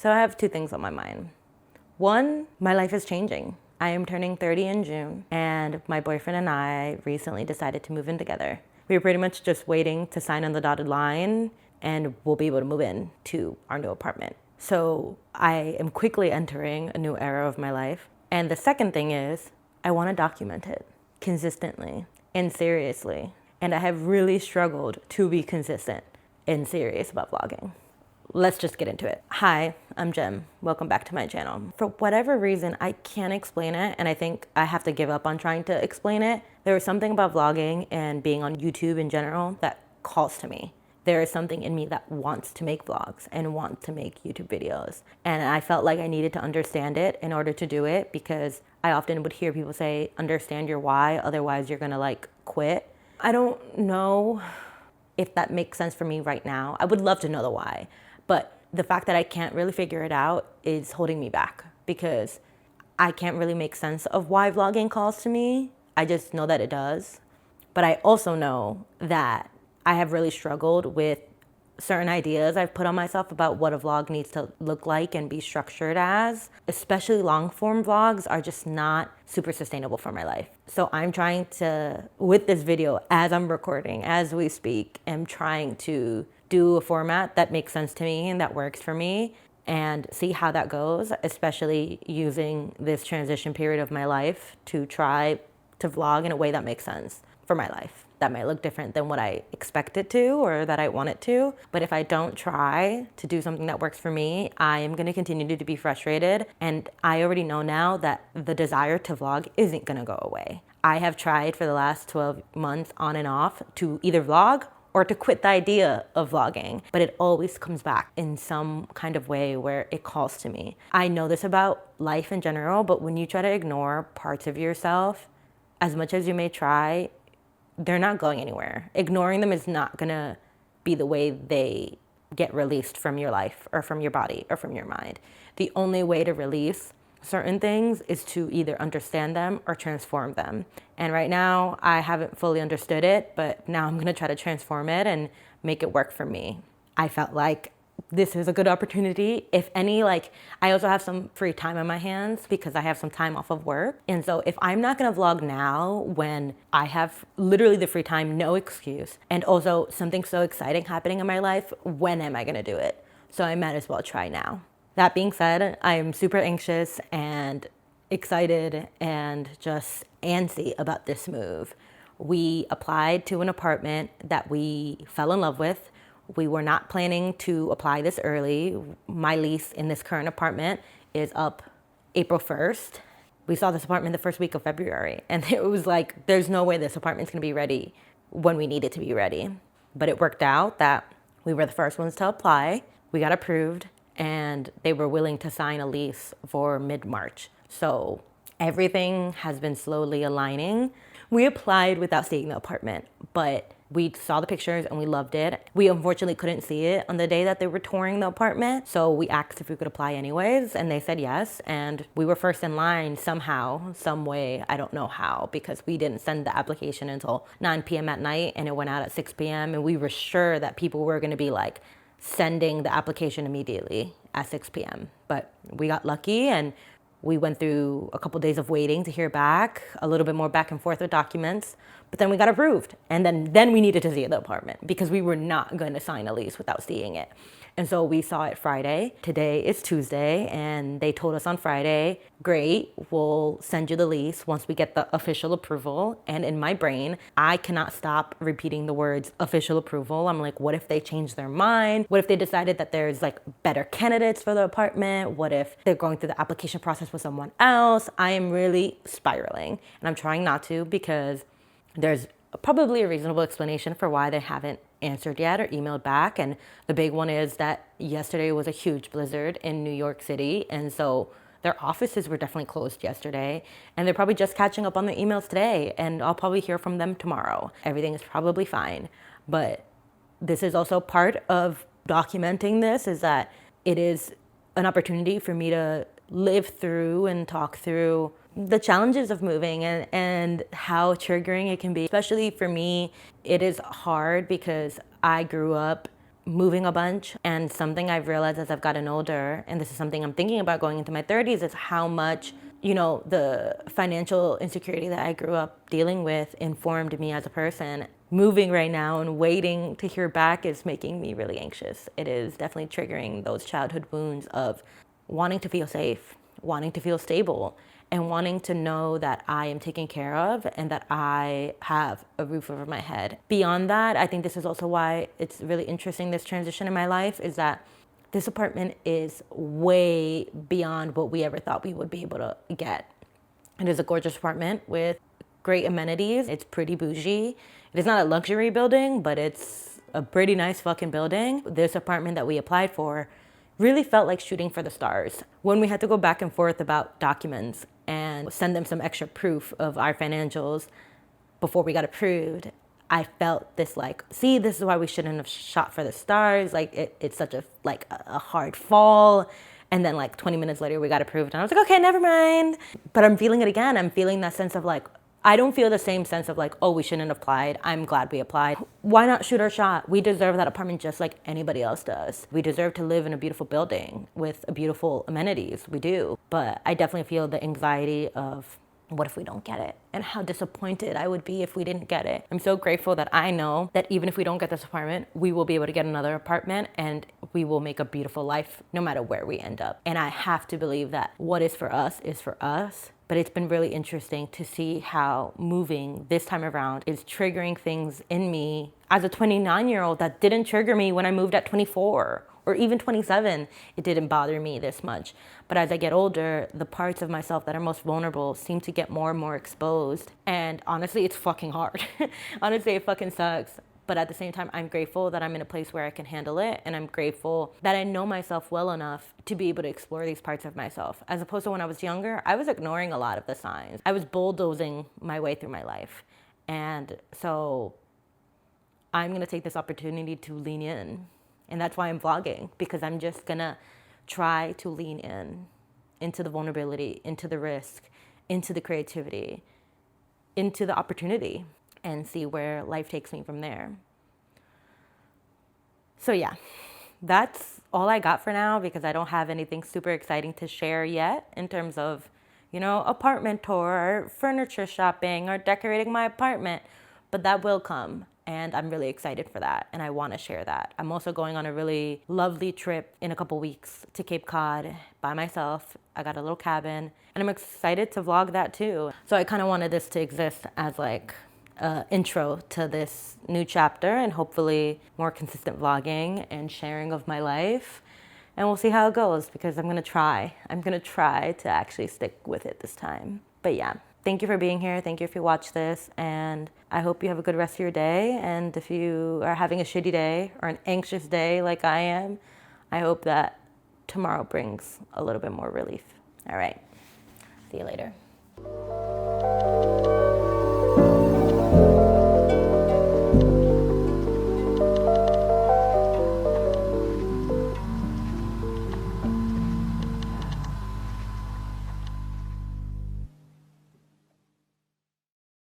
So I have two things on my mind. One, my life is changing. I am turning 30 in June, and my boyfriend and I recently decided to move in together. We were pretty much just waiting to sign on the dotted line, and we'll be able to move in to our new apartment. So I am quickly entering a new era of my life. And the second thing is, I want to document it consistently and seriously. And I have really struggled to be consistent and serious about vlogging. Let's just get into it. Hi, I'm Jem. Welcome back to my channel. For whatever reason, I can't explain it, and I think I have to give up on trying to explain it. There is something about vlogging and being on YouTube in general that calls to me. There is something in me that wants to make vlogs and wants to make YouTube videos. And I felt like I needed to understand it in order to do it, because I often would hear people say, understand your why, otherwise you're gonna quit. I don't know if that makes sense for me right now. I would love to know the why. But the fact that I can't really figure it out is holding me back, because I can't really make sense of why vlogging calls to me. I just know that it does. But I also know that I have really struggled with certain ideas I've put on myself about what a vlog needs to look like and be structured as. Especially long form vlogs are just not super sustainable for my life. So I'm trying to, with this video, as I'm recording, as we speak, I'm trying to do a format that makes sense to me and that works for me, and see how that goes, especially using this transition period of my life to try to vlog in a way that makes sense for my life. That might look different than what I expect it to or that I want it to. But if I don't try to do something that works for me, I am gonna continue to be frustrated. And I already know now that the desire to vlog isn't gonna go away. I have tried for the last 12 months on and off to either vlog or to quit the idea of vlogging, but it always comes back in some kind of way where it calls to me. I know this about life in general, but when you try to ignore parts of yourself, as much as you may try, they're not going anywhere. Ignoring them is not gonna be the way they get released from your life or from your body or from your mind. The only way to release certain things is to either understand them or transform them. And right now, I haven't fully understood it, but now I'm gonna try to transform it and make it work for me. I felt like this is a good opportunity. If any, I also have some free time on my hands because I have some time off of work. And so if I'm not gonna vlog now when I have literally the free time, no excuse, and also something so exciting happening in my life, when am I gonna do it? So I might as well try now. That being said, I am super anxious and excited and just antsy about this move. We applied to an apartment that we fell in love with. We were not planning to apply this early. My lease in this current apartment is up April 1st. We saw this apartment the first week of February, and it was like, there's no way this apartment's gonna be ready when we need it to be ready. But it worked out that we were the first ones to apply. We got approved, and they were willing to sign a lease for mid-March. So everything has been slowly aligning. We applied without seeing the apartment, but we saw the pictures and we loved it. We unfortunately couldn't see it on the day that they were touring the apartment, so we asked if we could apply anyways, and they said yes, and we were first in line somehow, some way, I don't know how, because we didn't send the application until 9 p.m. at night, and it went out at 6 p.m., and we were sure that people were gonna be sending the application immediately at 6 p.m. But we got lucky, and we went through a couple days of waiting to hear back, a little bit more back and forth with documents, but then we got approved. And then we needed to see the apartment because we were not going to sign a lease without seeing it. And so we saw it Friday. Today is Tuesday, and they told us on Friday, great, we'll send you the lease once we get the official approval. And in my brain, I cannot stop repeating the words official approval. I'm like, what if they change their mind? What if they decided that there's better candidates for the apartment? What if they're going through the application process with someone else? I am really spiraling, and I'm trying not to, because there's probably a reasonable explanation for why they haven't answered yet or emailed back. And the big one is that yesterday was a huge blizzard in New York City, and so their offices were definitely closed yesterday, and they're probably just catching up on the emails today, and I'll probably hear from them tomorrow. Everything is probably fine, but this is also part of documenting this, is that it is an opportunity for me to live through and talk through the challenges of moving and how triggering it can be. Especially for me, it is hard because I grew up moving a bunch. And something I've realized as I've gotten older, and this is something I'm thinking about going into my 30s, is how much, the financial insecurity that I grew up dealing with informed me as a person. Moving right now and waiting to hear back is making me really anxious. It is definitely triggering those childhood wounds of wanting to feel safe, wanting to feel stable, and wanting to know that I am taken care of and that I have a roof over my head. Beyond that, I think this is also why it's really interesting, this transition in my life, is that this apartment is way beyond what we ever thought we would be able to get. It is a gorgeous apartment with great amenities. It's pretty bougie. It is not a luxury building, but it's a pretty nice fucking building. This apartment that we applied for really felt like shooting for the stars. When we had to go back and forth about documents and send them some extra proof of our financials before we got approved, I felt this see, this is why we shouldn't have shot for the stars. It's such a hard fall. And then 20 minutes later, we got approved. And I was like, okay, never mind. But I'm feeling it again. I'm feeling that sense of I don't feel the same sense of oh, we shouldn't have applied. I'm glad we applied. Why not shoot our shot? We deserve that apartment just like anybody else does. We deserve to live in a beautiful building with beautiful amenities. We do. But I definitely feel the anxiety of what if we don't get it? And how disappointed I would be if we didn't get it. I'm so grateful that I know that even if we don't get this apartment, we will be able to get another apartment and we will make a beautiful life no matter where we end up. And I have to believe that what is for us is for us. But it's been really interesting to see how moving this time around is triggering things in me as a 29-year-old that didn't trigger me when I moved at 24 or even 27. It didn't bother me this much. But as I get older, the parts of myself that are most vulnerable seem to get more and more exposed. And honestly, it's fucking hard. Honestly, it fucking sucks. But at the same time, I'm grateful that I'm in a place where I can handle it. And I'm grateful that I know myself well enough to be able to explore these parts of myself. As opposed to when I was younger, I was ignoring a lot of the signs. I was bulldozing my way through my life. And so I'm going to take this opportunity to lean in. And that's why I'm vlogging, because I'm just going to try to lean in into the vulnerability, into the risk, into the creativity, into the opportunity, and see where life takes me from there. So yeah, that's all I got for now, because I don't have anything super exciting to share yet in terms of, apartment tour or furniture shopping or decorating my apartment, but that will come. And I'm really excited for that, and I want to share that. I'm also going on a really lovely trip in a couple weeks to Cape Cod by myself. I got a little cabin, and I'm excited to vlog that too. So I kind of wanted this to exist as intro to this new chapter, and hopefully more consistent vlogging and sharing of my life. And we'll see how it goes, because I'm gonna try to actually stick with it this time. But yeah, thank you for being here. Thank you if you watch this, and I hope you have a good rest of your day. And if you are having a shitty day or an anxious day like I am, I hope that tomorrow brings a little bit more relief. All right, see you later.